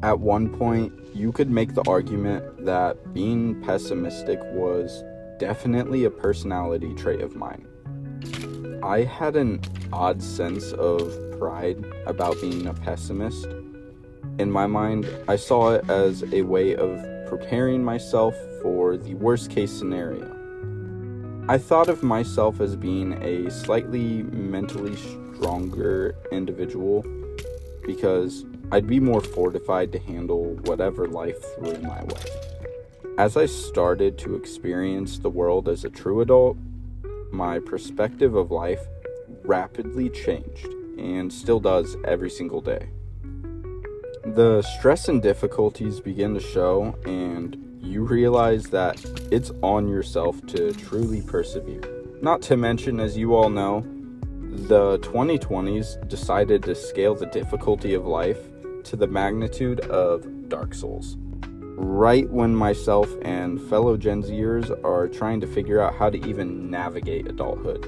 At one point, you could make the argument that being pessimistic was definitely a personality trait of mine. I had an odd sense of pride about being a pessimist. In my mind, I saw it as a way of preparing myself for the worst case scenario. I thought of myself as being a slightly mentally stronger individual because I'd be more fortified to handle whatever life threw my way. As I started to experience the world as a true adult, my perspective of life rapidly changed and still does every single day. The stress and difficulties begin to show, and you realize that it's on yourself to truly persevere. Not to mention, as you all know, the 2020s decided to scale the difficulty of life to the magnitude of Dark Souls. Right when myself and fellow Gen Zers are trying to figure out how to even navigate adulthood.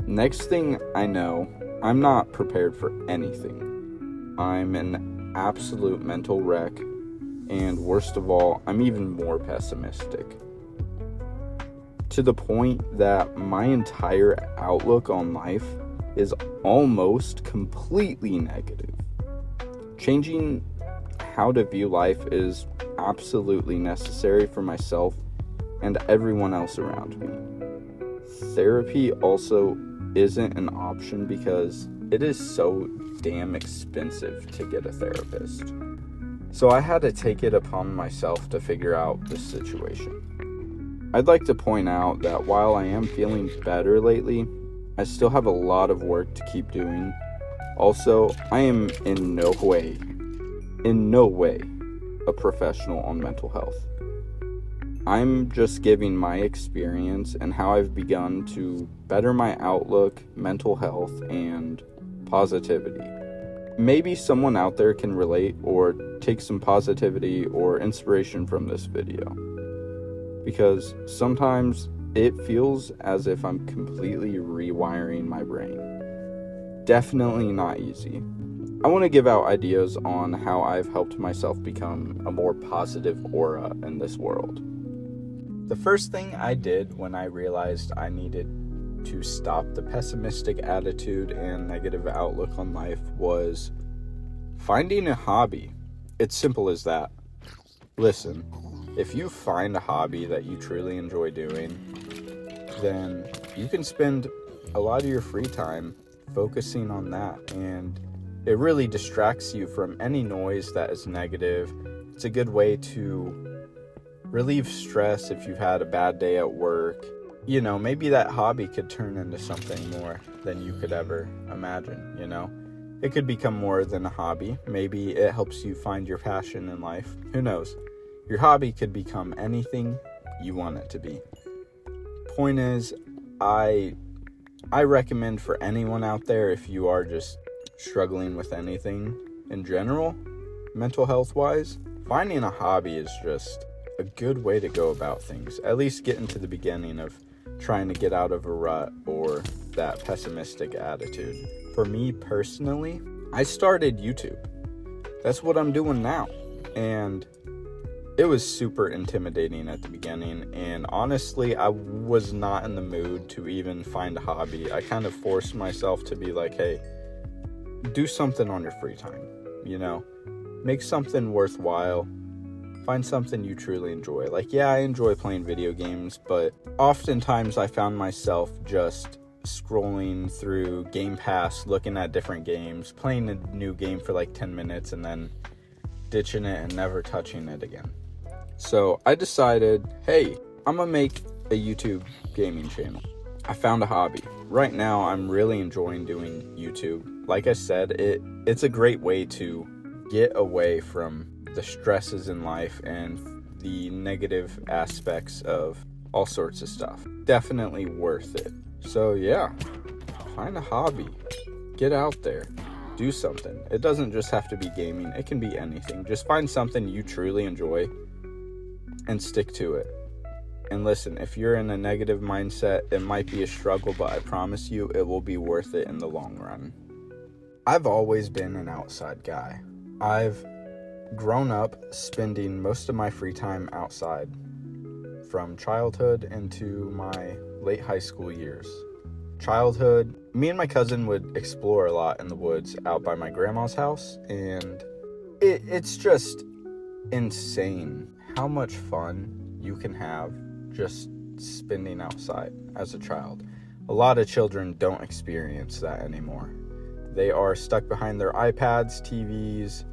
Next thing I know, I'm not prepared for anything. I'm an absolute mental wreck, and worst of all, I'm even more pessimistic. To the point that my entire outlook on life is almost completely negative. Changing how to view life is absolutely necessary for myself and everyone else around me. Therapy also isn't an option because it is so damn expensive to get a therapist. So I had to take it upon myself to figure out this situation. I'd like to point out that while I am feeling better lately, I still have a lot of work to keep doing. Also, I am in no way a professional on mental health. I'm just giving my experience and how I've begun to better my outlook, mental health, and positivity. Maybe someone out there can relate or take some positivity or inspiration from this video. Because sometimes it feels as if I'm completely rewiring my brain. Definitely not easy. I want to give out ideas on how I've helped myself become a more positive aura in this world. The first thing I did when I realized I needed to stop the pessimistic attitude and negative outlook on life was finding a hobby. It's simple as that. Listen, if you find a hobby that you truly enjoy doing, then you can spend a lot of your free time focusing on that, and it really distracts you from any noise that is negative. It's a good way to relieve stress if you've had a bad day at work. You know, maybe that hobby could turn into something more than you could ever imagine, you know? It could become more than a hobby. Maybe it helps you find your passion in life. Who knows? Your hobby could become anything you want it to be. Point is, I recommend for anyone out there, if you are just struggling with anything in general, mental health wise, finding a hobby is just a good way to go about things. At least getting to the beginning of trying to get out of a rut or that pessimistic attitude. For me personally, I started YouTube. That's what I'm doing now. And it was super intimidating at the beginning, and honestly, I was not in the mood to even find a hobby. I kind of forced myself to be like, hey, do something on your free time, you know? Make something worthwhile. Find something you truly enjoy. Like, yeah, I enjoy playing video games, but oftentimes I found myself just scrolling through Game Pass, looking at different games, playing a new game for like 10 minutes, and then ditching it and never touching it again. So I decided, hey, I'm gonna make a YouTube gaming channel. I found a hobby. Right now, I'm really enjoying doing YouTube. Like I said, it's a great way to get away from the stresses in life and the negative aspects of all sorts of stuff. Definitely worth it. So yeah, find a hobby. Get out there. Do something. It doesn't just have to be gaming. It can be anything. Just find something you truly enjoy and stick to it. And listen, if you're in a negative mindset, it might be a struggle, but I promise you it will be worth it in the long run. I've always been an outside guy. I've grown up spending most of my free time outside, from childhood into my late high school years. Childhood, me and my cousin would explore a lot in the woods out by my grandma's house, and it's just insane how much fun you can have just spending outside as a child. A lot of children don't experience that anymore. They are stuck behind their iPads, TVs,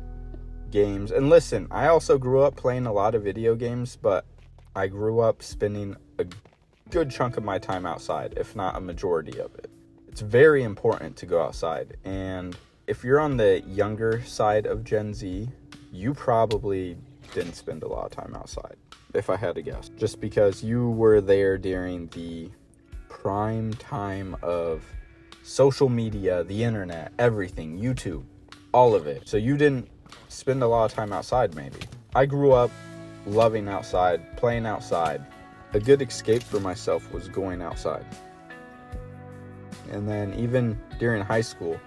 games. And listen, I also grew up playing a lot of video games, but I grew up spending a good chunk of my time outside, if not a majority of it. It's very important to go outside. And if you're on the younger side of Gen Z, you probably didn't spend a lot of time outside, if I had to guess, just because you were there during the prime time of social media, the internet, everything, YouTube, all of it. So you didn't spend a lot of time outside, maybe. I grew up loving outside, playing outside. A good escape for myself was going outside. And then even during high school,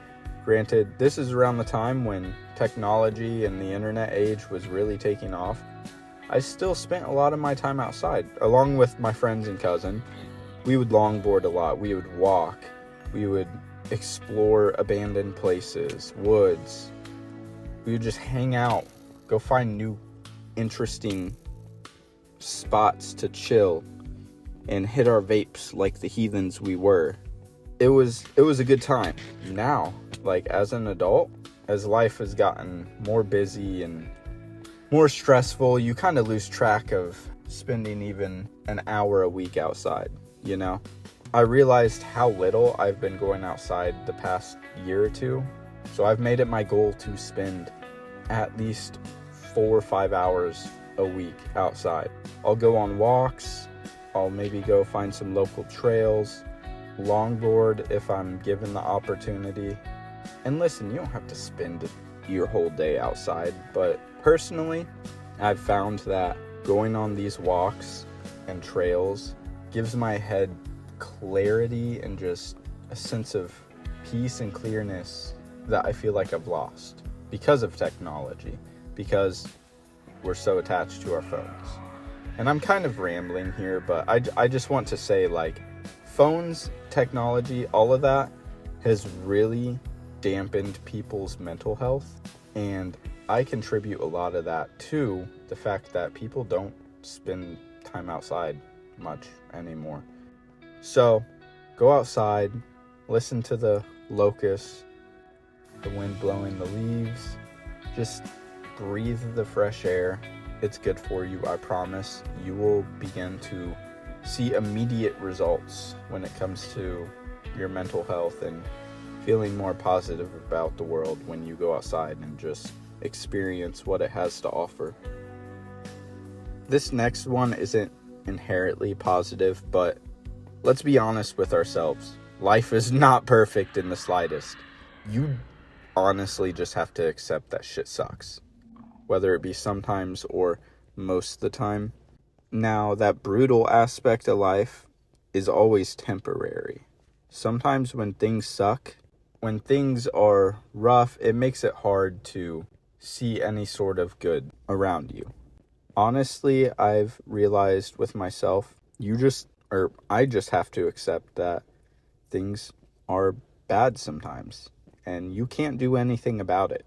granted, this is around the time when technology and the internet age was really taking off, I still spent a lot of my time outside, along with my friends and cousin. We would longboard a lot, we would walk, we would explore abandoned places, woods. We would just hang out, go find new interesting spots to chill and hit our vapes like the heathens we were. It was a good time. Now, like as an adult, as life has gotten more busy and more stressful, you kind of lose track of spending even an hour a week outside, you know? I realized how little I've been going outside the past year or two, so I've made it my goal to spend at least 4 or 5 hours a week outside. I'll go on walks, I'll maybe go find some local trails, longboard if I'm given the opportunity. And listen, you don't have to spend your whole day outside, but personally, I've found that going on these walks and trails gives my head clarity and just a sense of peace and clearness that I feel like I've lost because of technology, because we're so attached to our phones. And I'm kind of rambling here, but I just want to say, like, phones, technology, all of that has really dampened people's mental health, and I contribute a lot of that to the fact that people don't spend time outside much anymore. So go outside, listen to the locusts, the wind blowing the leaves, just breathe the fresh air. It's good for you, I promise. You will begin to see immediate results when it comes to your mental health and feeling more positive about the world when you go outside and just experience what it has to offer. This next one isn't inherently positive, but let's be honest with ourselves. Life is not perfect in the slightest. You honestly just have to accept that shit sucks, whether it be sometimes or most of the time. Now, that brutal aspect of life is always temporary. Sometimes when things suck, when things are rough, it makes it hard to see any sort of good around you. Honestly, I've realized with myself, I just have to accept that things are bad sometimes, and you can't do anything about it.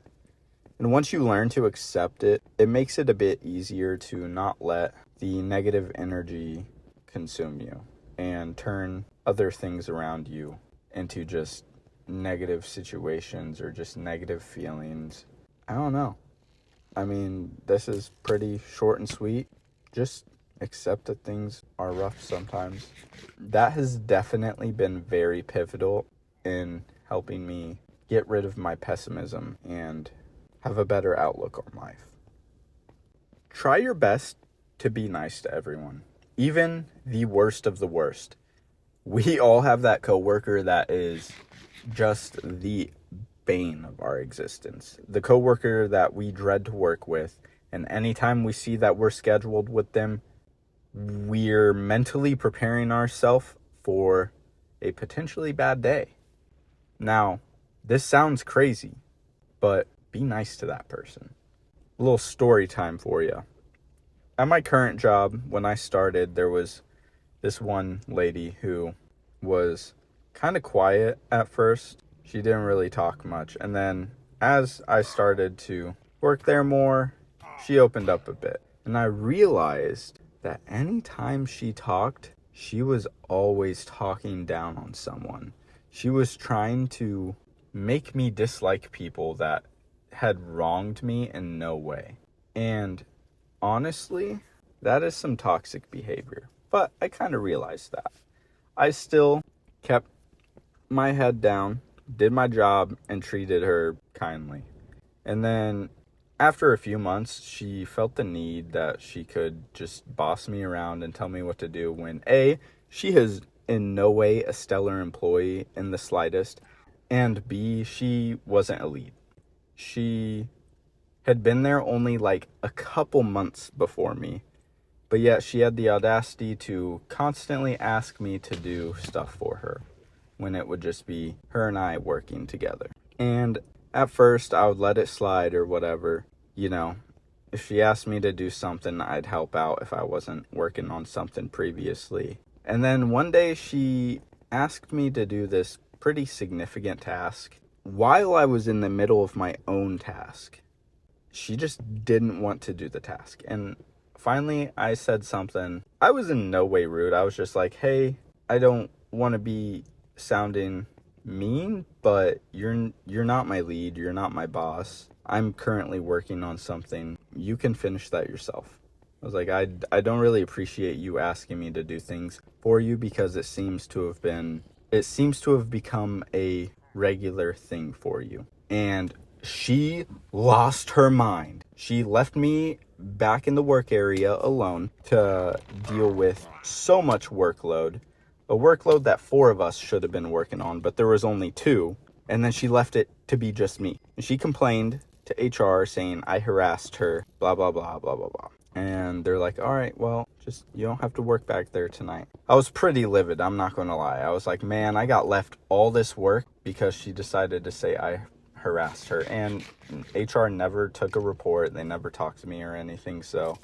And once you learn to accept it, it makes it a bit easier to not let the negative energy consume you and turn other things around you into just negative situations or just negative feelings. I don't know. I mean, this is pretty short and sweet. Just accept that things are rough sometimes. That has definitely been very pivotal in helping me get rid of my pessimism and have a better outlook on life. Try your best to be nice to everyone, even the worst of the worst. We all have that coworker that is just the bane of our existence. The coworker that we dread to work with, and anytime we see that we're scheduled with them, we're mentally preparing ourselves for a potentially bad day. Now, this sounds crazy, but be nice to that person. A little story time for you. At my current job, when I started, there was this one lady who was kind of quiet at first. She didn't really talk much. And then as I started to work there more, she opened up a bit. And I realized that anytime she talked, she was always talking down on someone. She was trying to make me dislike people that had wronged me in no way. And honestly, that is some toxic behavior. But I kind of realized that. I still kept my head down, did my job, and treated her kindly. And then after a few months, she felt the need that she could just boss me around and tell me what to do when A, she is in no way a stellar employee in the slightest, and B, she wasn't a lead. She had been there only like a couple months before me, but yet she had the audacity to constantly ask me to do stuff for her when it would just be her and I working together. And at first I would let it slide or whatever. You know, if she asked me to do something, I'd help out if I wasn't working on something previously. And then one day she asked me to do this pretty significant task while I was in the middle of my own task. She just didn't want to do the task. And finally I said something. I was in no way rude. I was just like, hey, I don't want to be sounding mean, but you're not my lead. You're not my boss. I'm currently working on something. You can finish that yourself. I was like, I don't really appreciate you asking me to do things for you because it seems to have become a regular thing for you. And she lost her mind. She left me back in the work area alone to deal with so much workload. A workload that 4 of us should have been working on, but there was only 2. And then she left it to be just me. And she complained to HR saying I harassed her, blah, blah, blah, blah, blah, blah. And they're like, all right, well, just, you don't have to work back there tonight. I was pretty livid, I'm not going to lie. I was like, man, I got left all this work because she decided to say I harassed her. And HR never took a report. They never talked to me or anything. So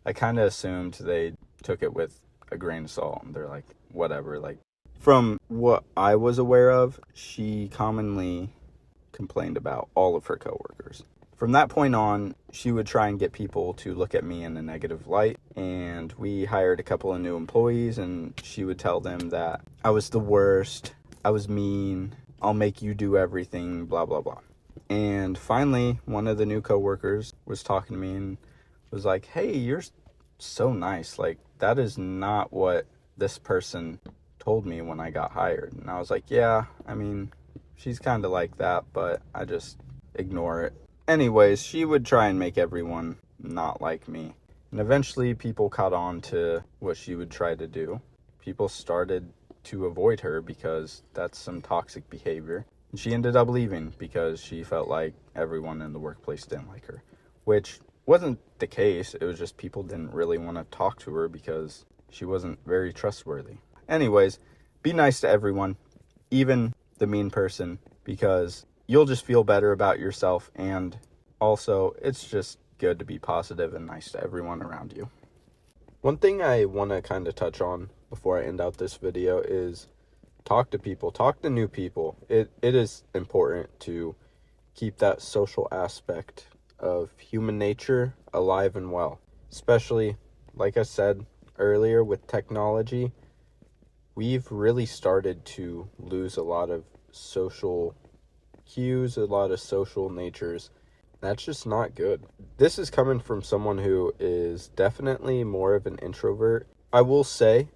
I kind of assumed they took it with a grain of salt. And they're like, whatever. Like, from what I was aware of, she commonly complained about all of her coworkers. From that point on, she would try and get people to look at me in a negative light, and we hired a couple of new employees, and she would tell them that I was the worst, I was mean, I'll make you do everything, blah, blah, blah. And finally, one of the new coworkers was talking to me and was like, hey, you're so nice. Like, that is not what this person told me when I got hired. And I was like, yeah, I mean, she's kind of like that, but I just ignore it. Anyways, she would try and make everyone not like me. And eventually people caught on to what she would try to do. People started to avoid her because that's some toxic behavior. And she ended up leaving because she felt like everyone in the workplace didn't like her, which wasn't the case. It was just people didn't really want to talk to her because she wasn't very trustworthy. Anyways, be nice to everyone, even the mean person, because you'll just feel better about yourself, and also it's just good to be positive and nice to everyone around you. One thing I want to kind of touch on before I end out this video is talk to people, talk to new people. It is important to keep that social aspect of human nature alive and well, especially, like I said earlier, with technology. We've really started to lose a lot of social cues, a lot of social natures. That's just not good. This is coming from someone who is definitely more of an introvert. I will say,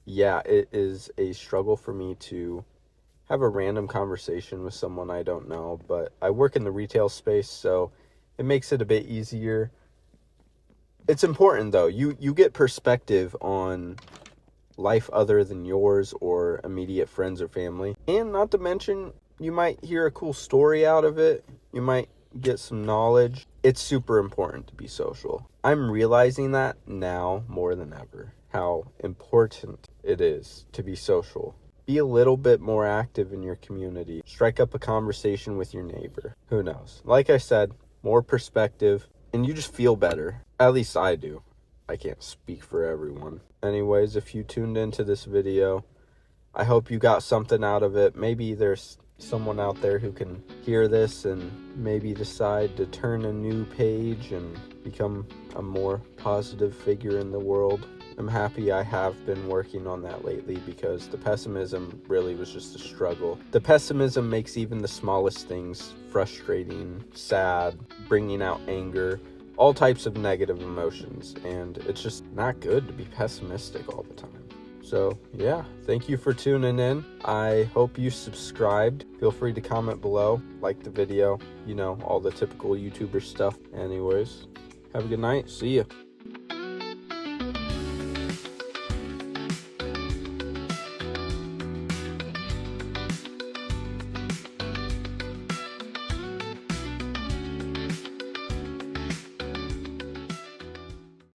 yeah, it is a struggle for me to have a random conversation with someone I don't know, but I work in the retail space, so it makes it a bit easier. It's important though. You get perspective on life other than yours or immediate friends or family. And not to mention, you might hear a cool story out of it. You might get some knowledge. It's super important to be social. I'm realizing that now more than ever, how important it is to be social. Be a little bit more active in your community. Strike up a conversation with your neighbor. Who knows? Like I said, more perspective, and you just feel better. At least I do. I can't speak for everyone. Anyways, if you tuned into this video, I hope you got something out of it. Maybe there's someone out there who can hear this and maybe decide to turn a new page and become a more positive figure in the world. I'm happy I have been working on that lately, because the pessimism really was just a struggle. The pessimism makes even the smallest things frustrating, sad, bringing out anger, all types of negative emotions, and it's just not good to be pessimistic all the time. So yeah, thank you for tuning in. I hope you subscribed. Feel free to comment below, like the video, all the typical YouTuber stuff. Anyways, have a good night. See ya.